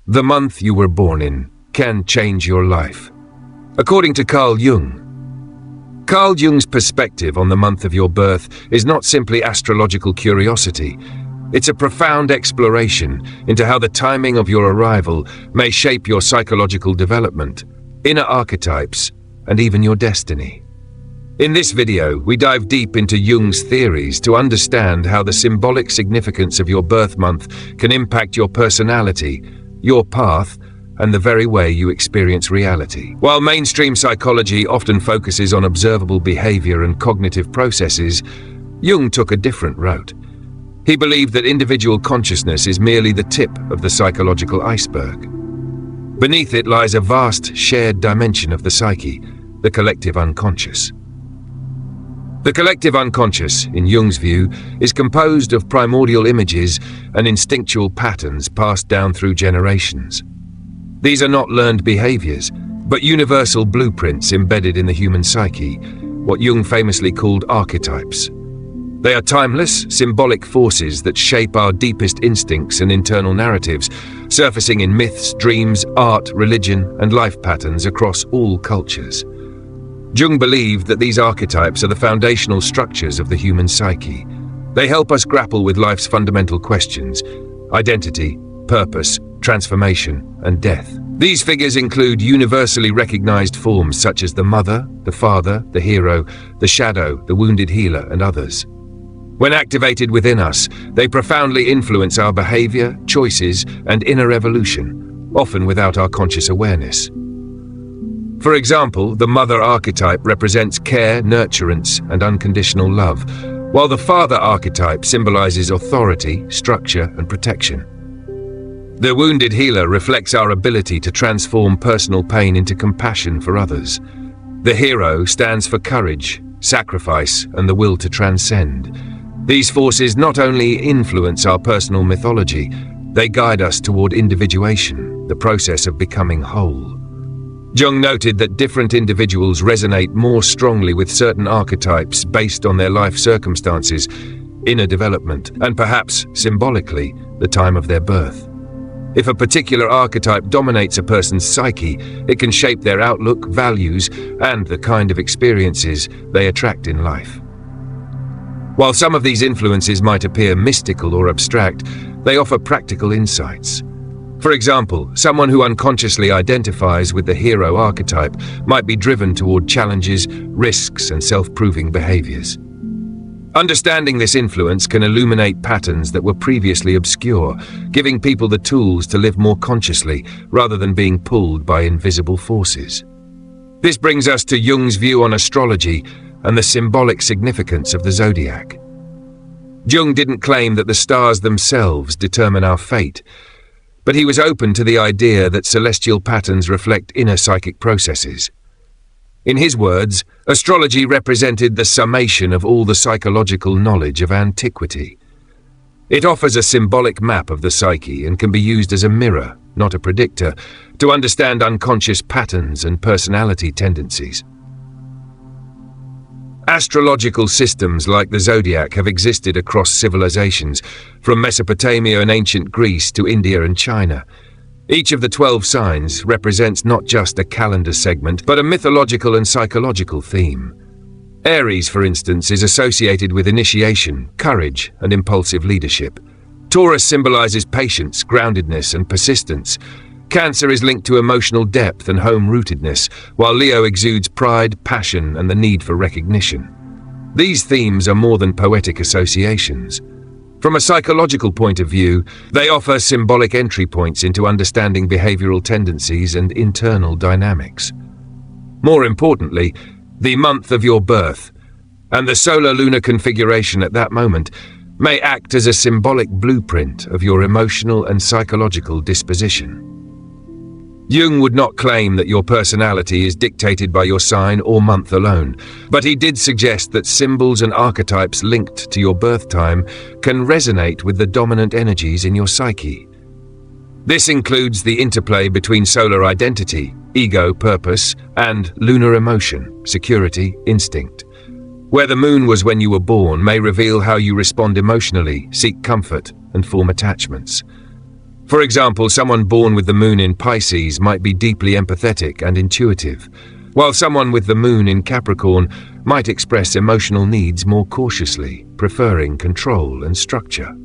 The month you were born in can change your life. According to Carl Jung, Carl Jung's perspective on the month of your birth is not simply astrological curiosity. It's a profound exploration into how the timing of your arrival may shape your psychological development, inner archetypes, and even your destiny. In this video, we dive deep into Jung's theories to understand how the symbolic significance of your birth month can impact your personality, your path, and the very way you experience reality. While mainstream psychology often focuses on observable behavior and cognitive processes, Jung took a different route. He believed that individual consciousness is merely the tip of the psychological iceberg. Beneath it lies a vast shared dimension of the psyche, the collective unconscious. The collective unconscious, in Jung's view, is composed of primordial images and instinctual patterns passed down through generations. These are not learned behaviors, but universal blueprints embedded in the human psyche, what Jung famously called archetypes. They are timeless, symbolic forces that shape our deepest instincts and internal narratives, surfacing in myths, dreams, art, religion, and life patterns across all cultures. Jung believed that these archetypes are the foundational structures of the human psyche. They help us grapple with life's fundamental questions: identity, purpose, transformation, and death. These figures include universally recognized forms such as the mother, the father, the hero, the shadow, the wounded healer, and others. When activated within us, they profoundly influence our behavior, choices, and inner evolution, often without our conscious awareness. For example, the mother archetype represents care, nurturance, and unconditional love, while the father archetype symbolizes authority, structure, and protection. The wounded healer reflects our ability to transform personal pain into compassion for others. The hero stands for courage, sacrifice, and the will to transcend. These forces not only influence our personal mythology, they guide us toward individuation, the process of becoming whole. Jung noted that different individuals resonate more strongly with certain archetypes based on their life circumstances, inner development, and perhaps, symbolically, the time of their birth. If a particular archetype dominates a person's psyche, it can shape their outlook, values, and the kind of experiences they attract in life. While some of these influences might appear mystical or abstract, they offer practical insights. For example, someone who unconsciously identifies with the hero archetype might be driven toward challenges, risks, and self-proving behaviors. Understanding this influence can illuminate patterns that were previously obscure, giving people the tools to live more consciously rather than being pulled by invisible forces. This brings us to Jung's view on astrology and the symbolic significance of the zodiac. Jung didn't claim that the stars themselves determine our fate, but he was open to the idea that celestial patterns reflect inner psychic processes. In his words, astrology represented the summation of all the psychological knowledge of antiquity. It offers a symbolic map of the psyche and can be used as a mirror, not a predictor, to understand unconscious patterns and personality tendencies. Astrological systems like the zodiac have existed across civilizations, from Mesopotamia and ancient Greece to India and China. Each of the 12 signs represents not just a calendar segment, but a mythological and psychological theme. Aries, for instance, is associated with initiation, courage, and impulsive leadership. Taurus symbolizes patience, groundedness, and persistence. Cancer is linked to emotional depth and home-rootedness, while Leo exudes pride, passion, and the need for recognition. These themes are more than poetic associations. From a psychological point of view, they offer symbolic entry points into understanding behavioral tendencies and internal dynamics. More importantly, the month of your birth and the solar-lunar configuration at that moment may act as a symbolic blueprint of your emotional and psychological disposition. Jung would not claim that your personality is dictated by your sign or month alone, but he did suggest that symbols and archetypes linked to your birth time can resonate with the dominant energies in your psyche. This includes the interplay between solar identity, ego, purpose, and lunar emotion, security, instinct. Where the moon was when you were born may reveal how you respond emotionally, seek comfort, and form attachments. For example, someone born with the moon in Pisces might be deeply empathetic and intuitive, while someone with the moon in Capricorn might express emotional needs more cautiously, preferring control and structure.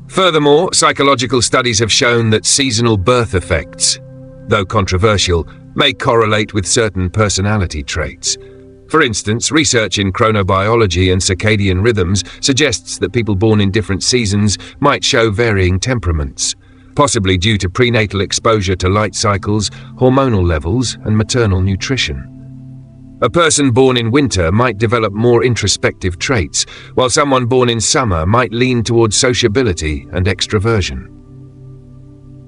Furthermore, psychological studies have shown that seasonal birth effects, though controversial, may correlate with certain personality traits. For instance, research in chronobiology and circadian rhythms suggests that people born in different seasons might show varying temperaments, possibly due to prenatal exposure to light cycles, hormonal levels, and maternal nutrition. A person born in winter might develop more introspective traits, while someone born in summer might lean towards sociability and extroversion.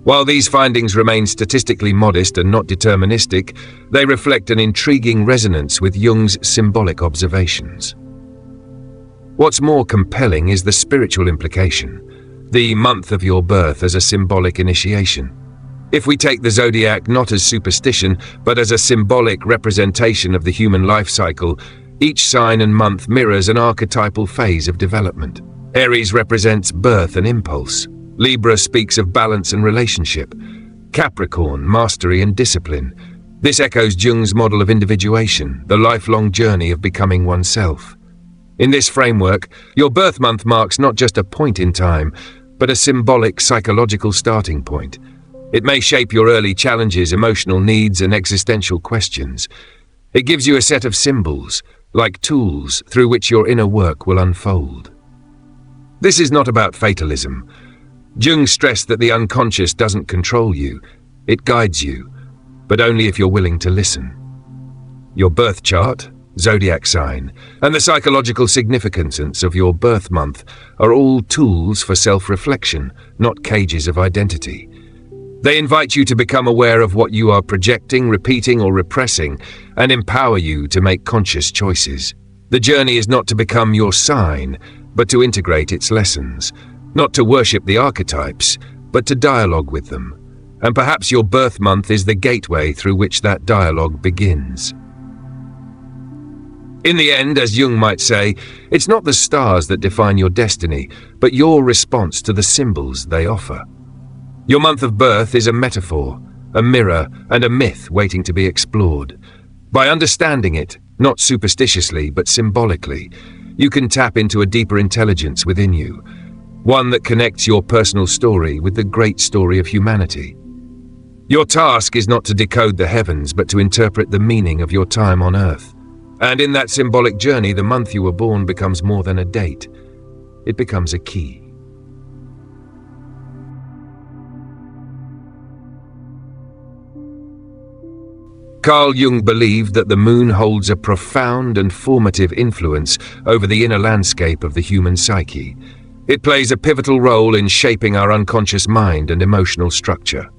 While these findings remain statistically modest and not deterministic, they reflect an intriguing resonance with Jung's symbolic observations. What's more compelling is the spiritual implication, the month of your birth as a symbolic initiation. If we take the zodiac not as superstition, but as a symbolic representation of the human life cycle, each sign and month mirrors an archetypal phase of development. Aries represents birth and impulse. Libra speaks of balance and relationship. Capricorn, mastery and discipline. This echoes Jung's model of individuation, the lifelong journey of becoming oneself. In this framework, your birth month marks not just a point in time, but a symbolic psychological starting point. It may shape your early challenges, emotional needs, and existential questions. It gives you a set of symbols, like tools through which your inner work will unfold. This is not about fatalism. Jung stressed that the unconscious doesn't control you, it guides you, but only if you're willing to listen. Your birth chart, zodiac sign, and the psychological significance of your birth month are all tools for self-reflection, not cages of identity. They invite you to become aware of what you are projecting, repeating, or repressing, and empower you to make conscious choices. The journey is not to become your sign, but to integrate its lessons. Not to worship the archetypes, but to dialogue with them. And perhaps your birth month is the gateway through which that dialogue begins. In the end, as Jung might say, it's not the stars that define your destiny, but your response to the symbols they offer. Your month of birth is a metaphor, a mirror, and a myth waiting to be explored. By understanding it, not superstitiously but symbolically, you can tap into a deeper intelligence within you, one that connects your personal story with the great story of humanity. Your task is not to decode the heavens, but to interpret the meaning of your time on Earth. And in that symbolic journey, the month you were born becomes more than a date. It becomes a key. Carl Jung believed that the moon holds a profound and formative influence over the inner landscape of the human psyche. It plays a pivotal role in shaping our unconscious mind and emotional structure.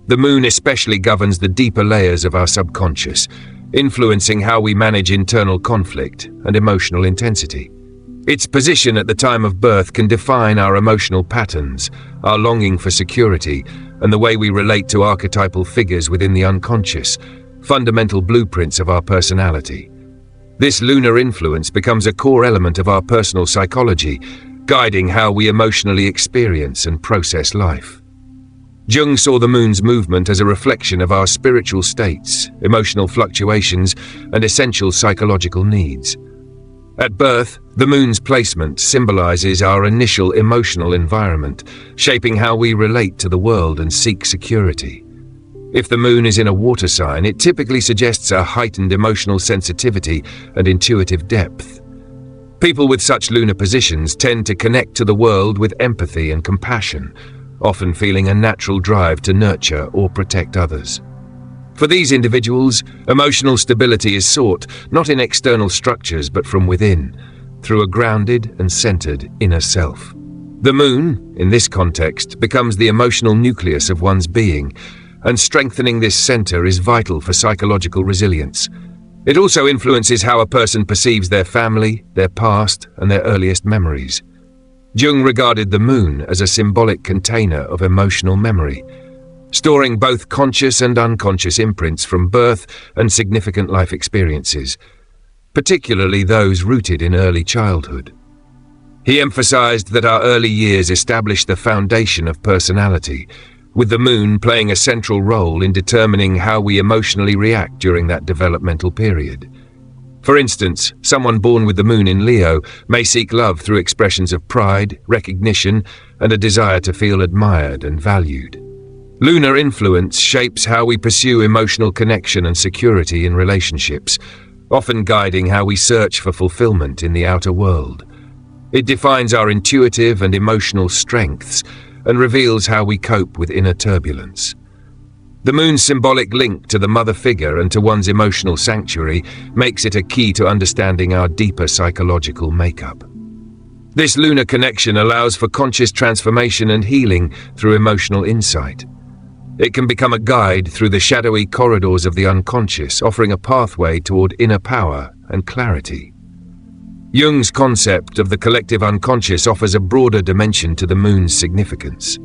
The moon especially governs the deeper layers of our subconscious, influencing how we manage internal conflict and emotional intensity. Its position at the time of birth can define our emotional patterns, our longing for security, and the way we relate to archetypal figures within the unconscious, fundamental blueprints of our personality. This lunar influence becomes a core element of our personal psychology, guiding how we emotionally experience and process life. Jung saw the moon's movement as a reflection of our spiritual states, emotional fluctuations, and essential psychological needs. At birth, the moon's placement symbolizes our initial emotional environment, shaping how we relate to the world and seek security. If the moon is in a water sign, it typically suggests a heightened emotional sensitivity and intuitive depth. People with such lunar positions tend to connect to the world with empathy and compassion, often feeling a natural drive to nurture or protect others. For these individuals, emotional stability is sought not in external structures but from within, through a grounded and centered inner self. The moon, in this context, becomes the emotional nucleus of one's being, and strengthening this center is vital for psychological resilience. It also influences how a person perceives their family, their past, and their earliest memories. Jung regarded the moon as a symbolic container of emotional memory, storing both conscious and unconscious imprints from birth and significant life experiences, particularly those rooted in early childhood. He emphasized that our early years established the foundation of personality, with the moon playing a central role in determining how we emotionally react during that developmental period. For instance, someone born with the moon in Leo may seek love through expressions of pride, recognition, and a desire to feel admired and valued. Lunar influence shapes how we pursue emotional connection and security in relationships, often guiding how we search for fulfillment in the outer world. It defines our intuitive and emotional strengths and reveals how we cope with inner turbulence. The moon's symbolic link to the mother figure and to one's emotional sanctuary makes it a key to understanding our deeper psychological makeup. This lunar connection allows for conscious transformation and healing through emotional insight. It can become a guide through the shadowy corridors of the unconscious, offering a pathway toward inner power and clarity. Jung's concept of the collective unconscious offers a broader dimension to the moon's significance.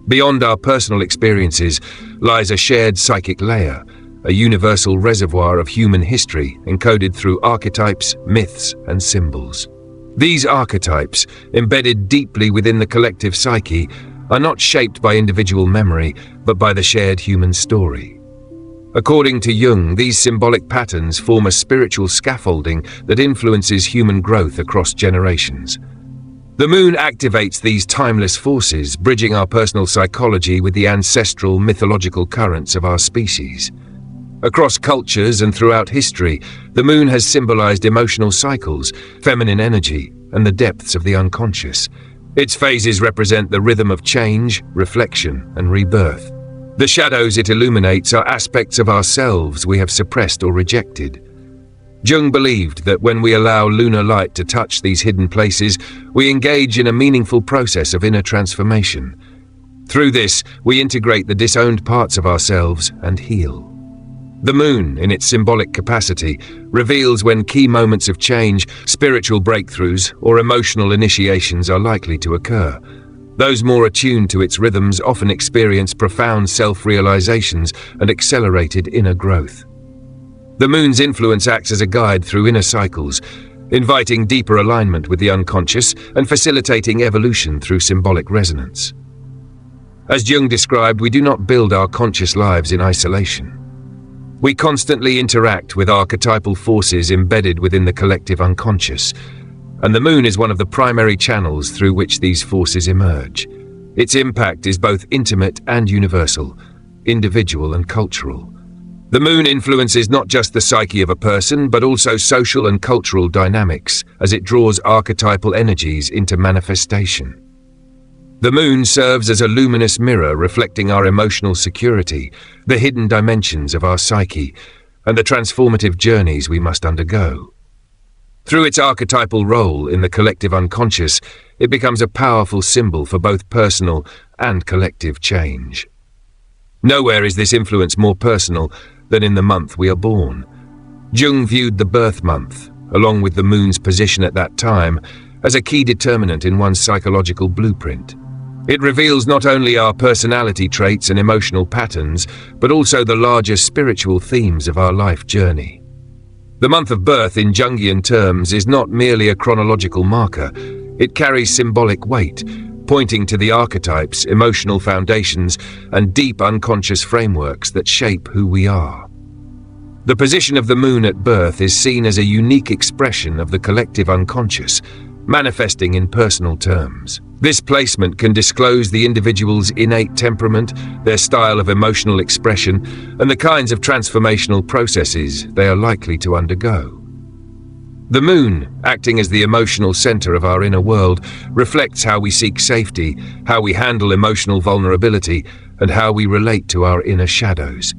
Beyond our personal experiences lies a shared psychic layer, a universal reservoir of human history encoded through archetypes, myths, and symbols. These archetypes, embedded deeply within the collective psyche, are not shaped by individual memory, but by the shared human story. According to Jung, these symbolic patterns form a spiritual scaffolding that influences human growth across generations. The moon activates these timeless forces, bridging our personal psychology with the ancestral mythological currents of our species. Across cultures and throughout history, the moon has symbolized emotional cycles, feminine energy, and the depths of the unconscious. Its phases represent the rhythm of change, reflection, and rebirth. The shadows it illuminates are aspects of ourselves we have suppressed or rejected. Jung believed that when we allow lunar light to touch these hidden places, we engage in a meaningful process of inner transformation. Through this, we integrate the disowned parts of ourselves and heal. The moon, in its symbolic capacity, reveals when key moments of change, spiritual breakthroughs, or emotional initiations are likely to occur. Those more attuned to its rhythms often experience profound self-realizations and accelerated inner growth. The moon's influence acts as a guide through inner cycles, inviting deeper alignment with the unconscious and facilitating evolution through symbolic resonance. As Jung described, we do not build our conscious lives in isolation. We constantly interact with archetypal forces embedded within the collective unconscious, and the moon is one of the primary channels through which these forces emerge. Its impact is both intimate and universal, individual and cultural. The moon influences not just the psyche of a person, but also social and cultural dynamics, as it draws archetypal energies into manifestation. The moon serves as a luminous mirror reflecting our emotional security, the hidden dimensions of our psyche, and the transformative journeys we must undergo. Through its archetypal role in the collective unconscious, it becomes a powerful symbol for both personal and collective change. Nowhere is this influence more personal than in the month we are born. Jung viewed the birth month, along with the moon's position at that time, as a key determinant in one's psychological blueprint. It reveals not only our personality traits and emotional patterns, but also the larger spiritual themes of our life journey. The month of birth in Jungian terms is not merely a chronological marker. It carries symbolic weight, pointing to the archetypes, emotional foundations, and deep unconscious frameworks that shape who we are. The position of the moon at birth is seen as a unique expression of the collective unconscious, manifesting in personal terms. This placement can disclose the individual's innate temperament, their style of emotional expression, and the kinds of transformational processes they are likely to undergo. The moon, acting as the emotional center of our inner world, reflects how we seek safety, how we handle emotional vulnerability, and how we relate to our inner shadows.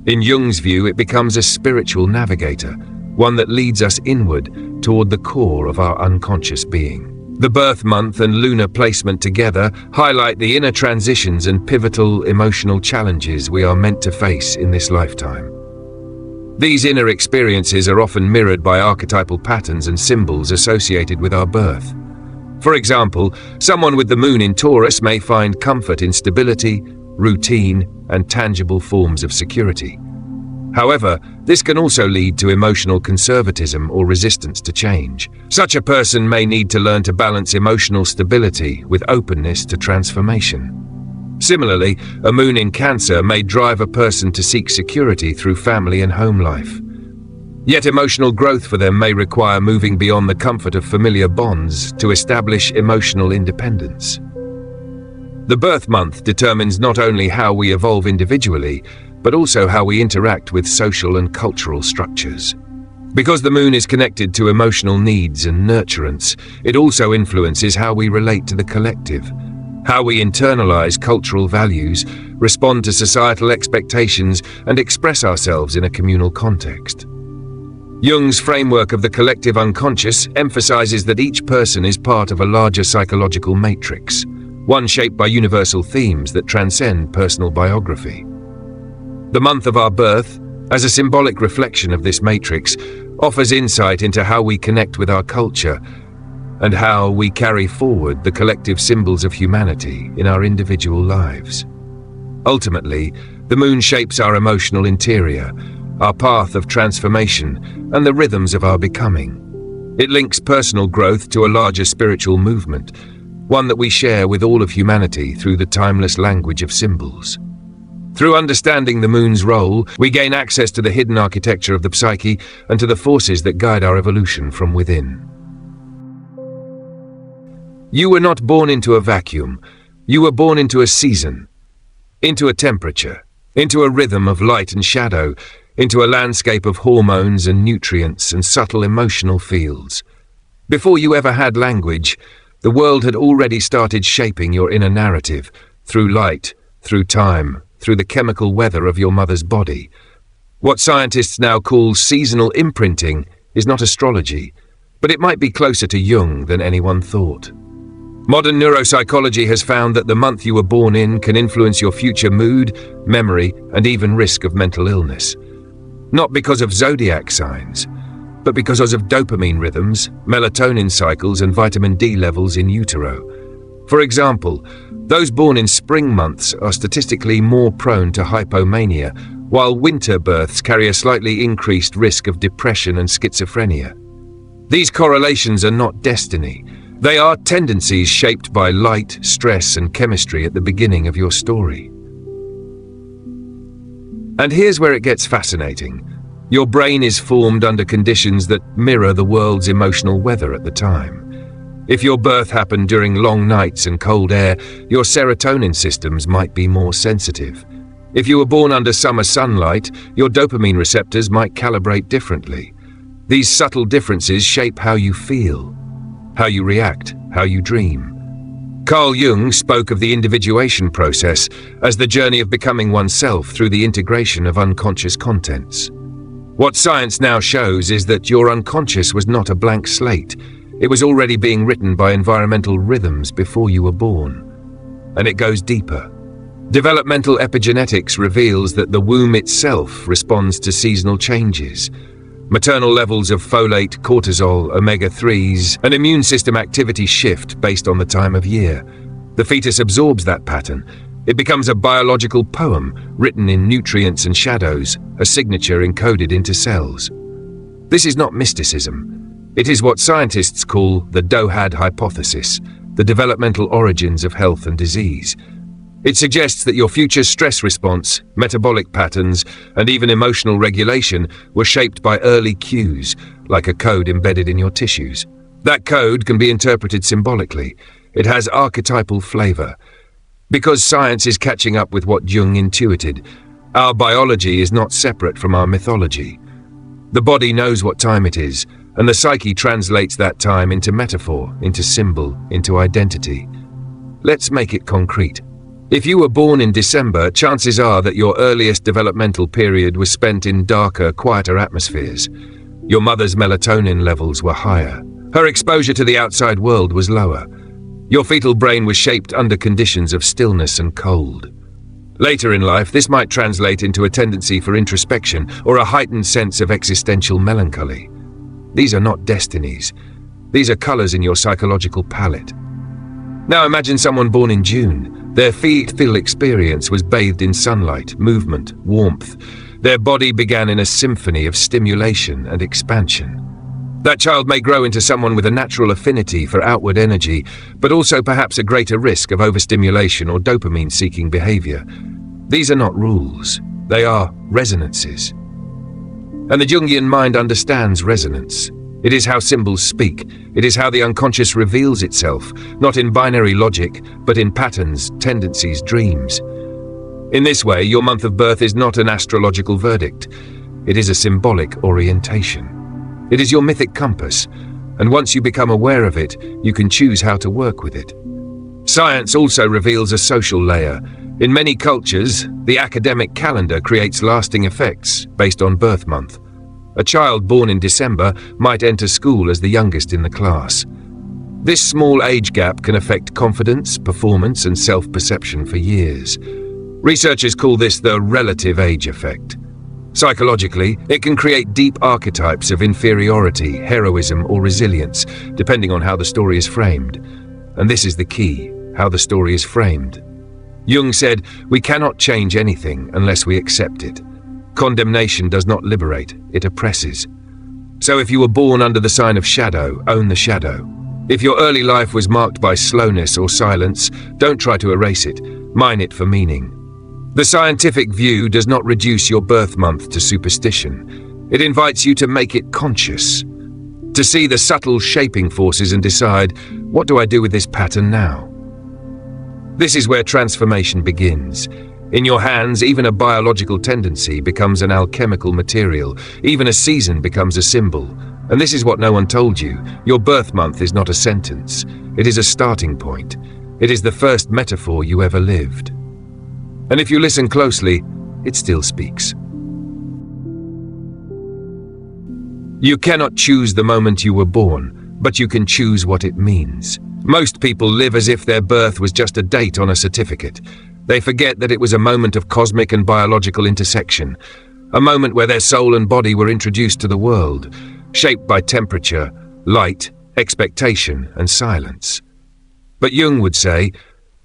In Jung's view, it becomes a spiritual navigator, one that leads us inward toward the core of our unconscious being. The birth month and lunar placement together highlight the inner transitions and pivotal emotional challenges we are meant to face in this lifetime. These inner experiences are often mirrored by archetypal patterns and symbols associated with our birth. For example, someone with the moon in Taurus may find comfort in stability, routine, and tangible forms of security. However, this can also lead to emotional conservatism or resistance to change. Such a person may need to learn to balance emotional stability with openness to transformation. Similarly, a moon in Cancer may drive a person to seek security through family and home life. Yet emotional growth for them may require moving beyond the comfort of familiar bonds to establish emotional independence. The birth month determines not only how we evolve individually, but also how we interact with social and cultural structures. Because the moon is connected to emotional needs and nurturance, it also influences how we relate to the collective, how we internalize cultural values, respond to societal expectations, and express ourselves in a communal context. Jung's framework of the collective unconscious emphasizes that each person is part of a larger psychological matrix, one shaped by universal themes that transcend personal biography. The month of our birth, as a symbolic reflection of this matrix, offers insight into how we connect with our culture and how we carry forward the collective symbols of humanity in our individual lives. Ultimately, the moon shapes our emotional interior, our path of transformation, and the rhythms of our becoming. It links personal growth to a larger spiritual movement, one that we share with all of humanity through the timeless language of symbols. Through understanding the moon's role, we gain access to the hidden architecture of the psyche and to the forces that guide our evolution from within. You were not born into a vacuum. You were born into a season, into a temperature, into a rhythm of light and shadow, into a landscape of hormones and nutrients and subtle emotional fields. Before you ever had language, the world had already started shaping your inner narrative, through light, through time, through the chemical weather of your mother's body. What scientists now call seasonal imprinting is not astrology, but it might be closer to Jung than anyone thought. Modern neuropsychology has found that the month you were born in can influence your future mood, memory, and even risk of mental illness. Not because of zodiac signs, but because of dopamine rhythms, melatonin cycles, and vitamin D levels in utero. For example, those born in spring months are statistically more prone to hypomania, while winter births carry a slightly increased risk of depression and schizophrenia. These correlations are not destiny. They are tendencies shaped by light, stress, and chemistry at the beginning of your story. And here's where it gets fascinating. Your brain is formed under conditions that mirror the world's emotional weather at the time. If your birth happened during long nights and cold air, your serotonin systems might be more sensitive. If you were born under summer sunlight, your dopamine receptors might calibrate differently. These subtle differences shape how you feel, how you react, how you dream. Carl Jung spoke of the individuation process as the journey of becoming oneself through the integration of unconscious contents. What science now shows is that your unconscious was not a blank slate. It was already being written by environmental rhythms before you were born. And it goes deeper. Developmental epigenetics reveals that the womb itself responds to seasonal changes. Maternal levels of folate, cortisol, omega-3s, and immune system activity shift based on the time of year. The fetus absorbs that pattern. It becomes a biological poem written in nutrients and shadows, a signature encoded into cells. This is not mysticism. It is what scientists call the Dohad hypothesis, the developmental origins of health and disease. It suggests that your future stress response, metabolic patterns, and even emotional regulation were shaped by early cues, like a code embedded in your tissues. That code can be interpreted symbolically. It has archetypal flavor. Because science is catching up with what Jung intuited, our biology is not separate from our mythology. The body knows what time it is, and the psyche translates that time into metaphor, into symbol, into identity. Let's make it concrete. If you were born in December, chances are that your earliest developmental period was spent in darker, quieter atmospheres. Your mother's melatonin levels were higher. Her exposure to the outside world was lower. Your fetal brain was shaped under conditions of stillness and cold. Later in life, this might translate into a tendency for introspection or a heightened sense of existential melancholy. These are not destinies. These are colors in your psychological palette. Now imagine someone born in June. Their fetal experience was bathed in sunlight, movement, warmth. their body began in a symphony of stimulation and expansion. That child may grow into someone with a natural affinity for outward energy, but also perhaps a greater risk of overstimulation or dopamine-seeking behavior. These are not rules, they are resonances. And the Jungian mind understands resonance. It is how symbols speak. It is how the unconscious reveals itself, not in binary logic, but in patterns, tendencies, dreams. In this way, your month of birth is not an astrological verdict. It is a symbolic orientation. It is your mythic compass, and once you become aware of it, you can choose how to work with it. Science also reveals a social layer. In many cultures, the academic calendar creates lasting effects based on birth month. A child born in December might enter school as the youngest in the class. This small age gap can affect confidence, performance, and self-perception for years. Researchers call this the relative age effect. Psychologically, it can create deep archetypes of inferiority, heroism, or resilience, depending on how the story is framed. And this is the key, how the story is framed. Jung said, "We cannot change anything unless we accept it. Condemnation does not liberate, it oppresses." So if you were born under the sign of shadow, own the shadow. If your early life was marked by slowness or silence, don't try to erase it, mine it for meaning. The scientific view does not reduce your birth month to superstition. It invites you to make it conscious, to see the subtle shaping forces and decide, what do I do with this pattern now? This is where transformation begins. In your hands, even a biological tendency becomes an alchemical material. Even a season becomes a symbol. And this is what no one told you. Your birth month is not a sentence. It is a starting point. It is the first metaphor you ever lived. And if you listen closely, it still speaks. You cannot choose the moment you were born, but you can choose what it means. Most people live as if their birth was just a date on a certificate. They forget that it was a moment of cosmic and biological intersection, a moment where their soul and body were introduced to the world, shaped by temperature, light, expectation, and silence. But Jung would say,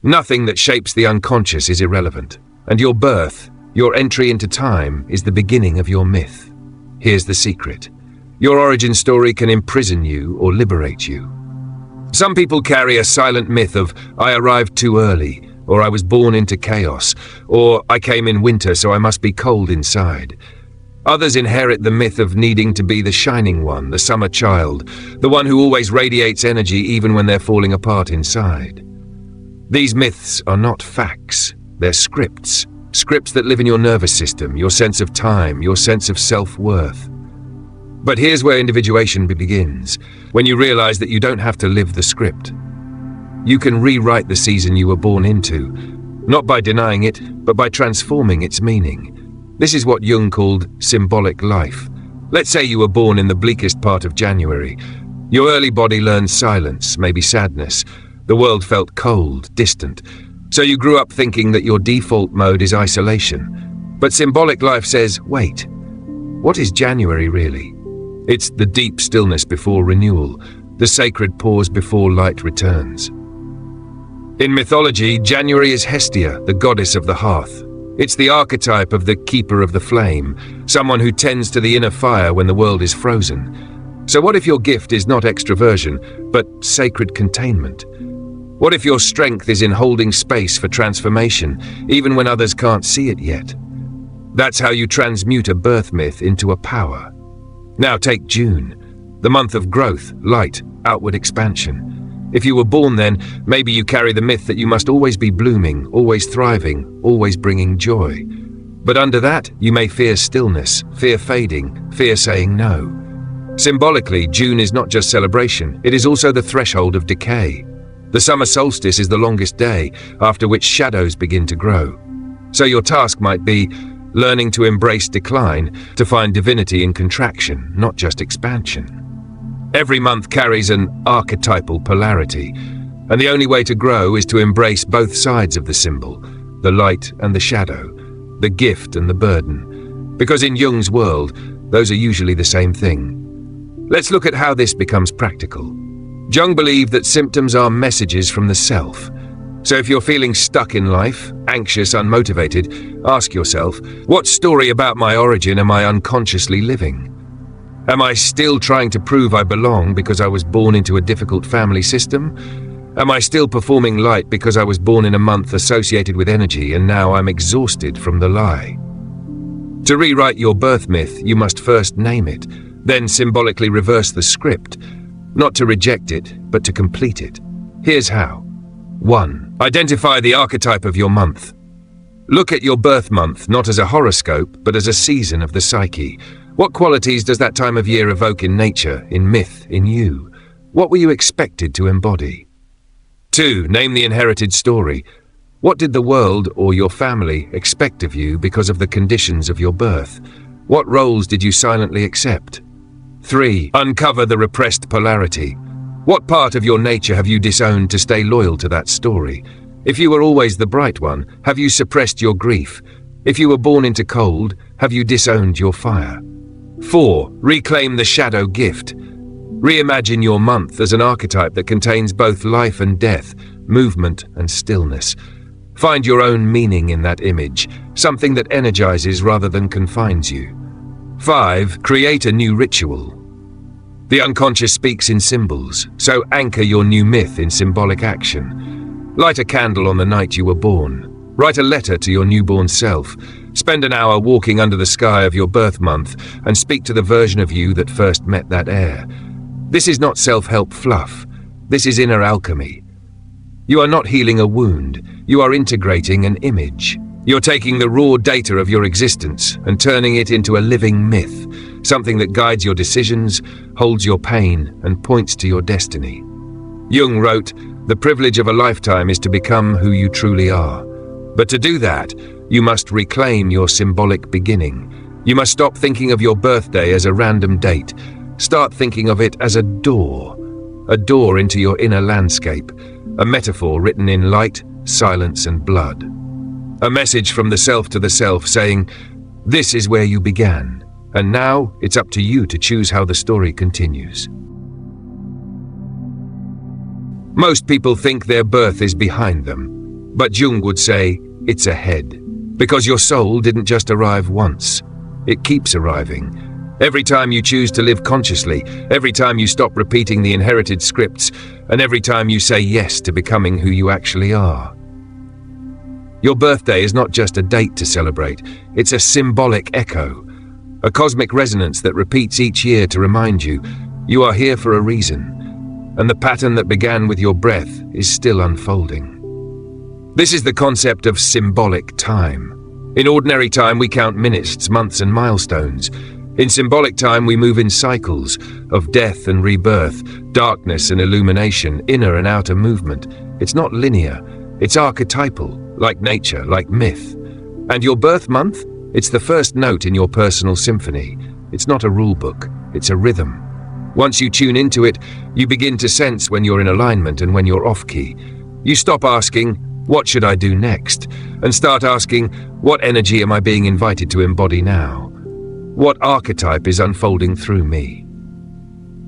nothing that shapes the unconscious is irrelevant, and your birth, your entry into time, is the beginning of your myth. Here's the secret. Your origin story can imprison you or liberate you. Some people carry a silent myth of, I arrived too early, or I was born into chaos, or I came in winter so I must be cold inside. Others inherit the myth of needing to be the shining one, the summer child, the one who always radiates energy even when they're falling apart inside. These myths are not facts, they're scripts. Scripts that live in your nervous system, your sense of time, your sense of self-worth. But here's where individuation begins, when you realize that you don't have to live the script. You can rewrite the season you were born into, not by denying it, but by transforming its meaning. This is what Jung called symbolic life. Let's say you were born in the bleakest part of January. Your early body learned silence, maybe sadness. The world felt cold, distant. So you grew up thinking that your default mode is isolation. But symbolic life says, wait, what is January really? It's the deep stillness before renewal, the sacred pause before light returns. In mythology, January is Hestia, the goddess of the hearth. It's the archetype of the keeper of the flame, someone who tends to the inner fire when the world is frozen. So what if your gift is not extroversion, but sacred containment? What if your strength is in holding space for transformation, even when others can't see it yet? That's how you transmute a birth myth into a power. Now take June, the month of growth, light, outward expansion. If you were born then, maybe you carry the myth that you must always be blooming, always thriving, always bringing joy. But under that, you may fear stillness, fear fading, fear saying no. Symbolically, June is not just celebration, it is also the threshold of decay. The summer solstice is the longest day, after which shadows begin to grow. So your task might be learning to embrace decline, to find divinity in contraction, not just expansion. Every month carries an archetypal polarity, and the only way to grow is to embrace both sides of the symbol, the light and the shadow, the gift and the burden. Because in Jung's world, those are usually the same thing. Let's look at how this becomes practical. Jung believed that symptoms are messages from the self. So if you're feeling stuck in life, anxious, unmotivated, ask yourself, what story about my origin am I unconsciously living? Am I still trying to prove I belong because I was born into a difficult family system? Am I still performing light because I was born in a month associated with energy and now I'm exhausted from the lie? To rewrite your birth myth, you must first name it, then symbolically reverse the script, not to reject it, but to complete it. Here's how. 1. Identify the archetype of your month. Look at your birth month not as a horoscope, but as a season of the psyche. What qualities does that time of year evoke in nature, in myth, in you? What were you expected to embody? 2. Name the inherited story. What did the world or your family expect of you because of the conditions of your birth? What roles did you silently accept? 3. Uncover the repressed polarity. What part of your nature have you disowned to stay loyal to that story? If you were always the bright one, have you suppressed your grief? If you were born into cold, have you disowned your fire? 4. Reclaim the shadow gift. Reimagine your month as an archetype that contains both life and death, movement and stillness. Find your own meaning in that image, something that energizes rather than confines you. 5. Create a new ritual. The unconscious speaks in symbols, so anchor your new myth in symbolic action. Light a candle on the night you were born. Write a letter to your newborn self. Spend an hour walking under the sky of your birth month and speak to the version of you that first met that air. This is not self-help fluff. This is inner alchemy. You are not healing a wound. You are integrating an image. You're taking the raw data of your existence and turning it into a living myth, something that guides your decisions, holds your pain, and points to your destiny. Jung wrote, "The privilege of a lifetime is to become who you truly are. But to do that, you must reclaim your symbolic beginning. You must stop thinking of your birthday as a random date. Start thinking of it as a door into your inner landscape, a metaphor written in light, silence, and blood. A message from the self to the self saying, this is where you began, and now it's up to you to choose how the story continues." Most people think their birth is behind them, but Jung would say it's ahead, because your soul didn't just arrive once. It keeps arriving. Every time you choose to live consciously, every time you stop repeating the inherited scripts, and every time you say yes to becoming who you actually are. Your birthday is not just a date to celebrate, it's a symbolic echo, a cosmic resonance that repeats each year to remind you, you are here for a reason, and the pattern that began with your breath is still unfolding. This is the concept of symbolic time. In ordinary time, we count minutes, months, and milestones. In symbolic time, we move in cycles of death and rebirth, darkness and illumination, inner and outer movement. It's not linear, it's archetypal, like nature, like myth. And your birth month? It's the first note in your personal symphony. It's not a rule book, it's a rhythm. Once you tune into it, you begin to sense when you're in alignment and when you're off-key. You stop asking, what should I do next? And start asking, what energy am I being invited to embody now? What archetype is unfolding through me?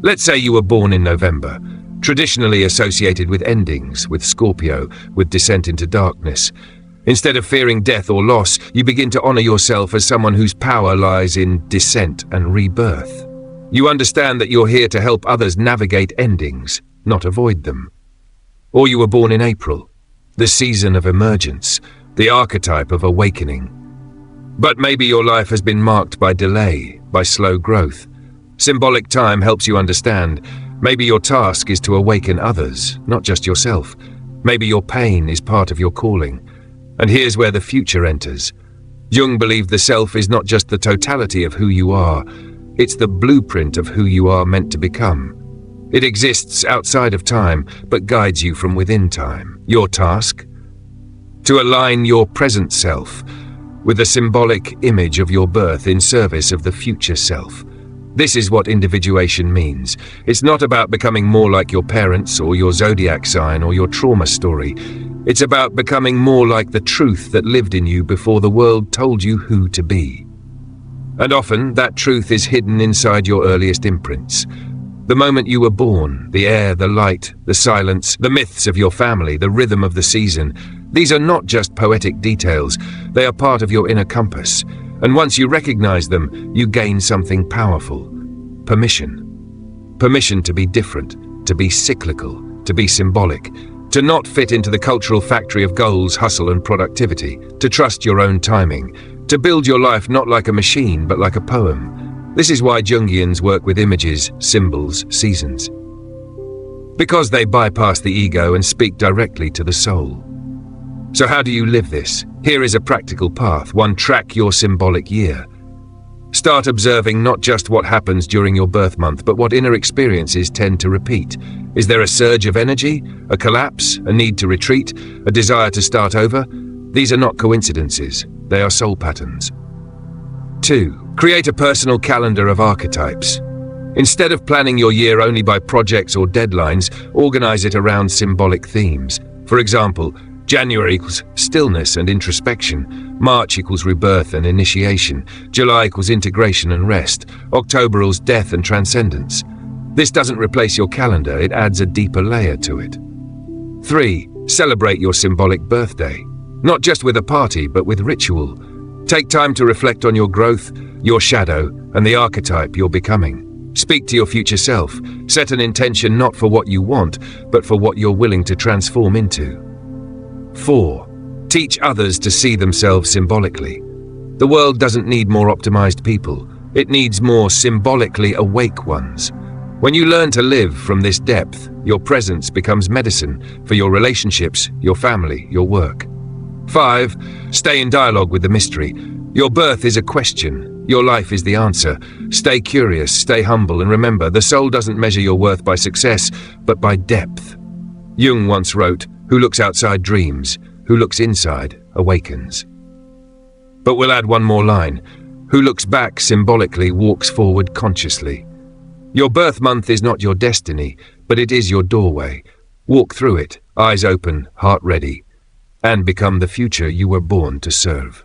Let's say you were born in November, traditionally associated with endings, with Scorpio, with descent into darkness. Instead of fearing death or loss, you begin to honor yourself as someone whose power lies in descent and rebirth. You understand that you're here to help others navigate endings, not avoid them. Or you were born in April, the season of emergence, the archetype of awakening. But maybe your life has been marked by delay, by slow growth. Symbolic time helps you understand. Maybe your task is to awaken others, not just yourself. Maybe your pain is part of your calling. And here's where the future enters. Jung believed the self is not just the totality of who you are, it's the blueprint of who you are meant to become. It exists outside of time, but guides you from within time. Your task? To align your present self with the symbolic image of your birth in service of the future self. This is what individuation means. It's not about becoming more like your parents or your zodiac sign or your trauma story. It's about becoming more like the truth that lived in you before the world told you who to be. And often, that truth is hidden inside your earliest imprints. The moment you were born, the air, the light, the silence, the myths of your family, the rhythm of the season. These are not just poetic details, they are part of your inner compass. And once you recognize them, you gain something powerful. Permission. Permission to be different, to be cyclical, to be symbolic, to not fit into the cultural factory of goals, hustle, and productivity, to trust your own timing, to build your life not like a machine, but like a poem. This is why Jungians work with images, symbols, seasons. Because they bypass the ego and speak directly to the soul. So how do you live this? Here is a practical path. 1. Track your symbolic year. Start observing not just what happens during your birth month, but what inner experiences tend to repeat. Is there a surge of energy, a collapse, a need to retreat, a desire to start over? These are not coincidences, they are soul patterns. 2. Create a personal calendar of archetypes. Instead of planning your year only by projects or deadlines, organize it around symbolic themes. For example, January equals stillness and introspection, March equals rebirth and initiation, July equals integration and rest, October equals death and transcendence. This doesn't replace your calendar, it adds a deeper layer to it. 3. Celebrate your symbolic birthday. Not just with a party, but with ritual. Take time to reflect on your growth, your shadow, and the archetype you're becoming. Speak to your future self. Set an intention not for what you want, but for what you're willing to transform into. 4. Teach others to see themselves symbolically. The world doesn't need more optimized people. It needs more symbolically awake ones. When you learn to live from this depth, your presence becomes medicine for your relationships, your family, your work. 5. Stay in dialogue with the mystery. Your birth is a question. Your life is the answer. Stay curious, stay humble, and remember, the soul doesn't measure your worth by success, but by depth. Jung once wrote, "Who looks outside dreams, who looks inside awakens." But we'll add one more line. Who looks back symbolically walks forward consciously. Your birth month is not your destiny, but it is your doorway. Walk through it, eyes open, heart ready, and become the future you were born to serve.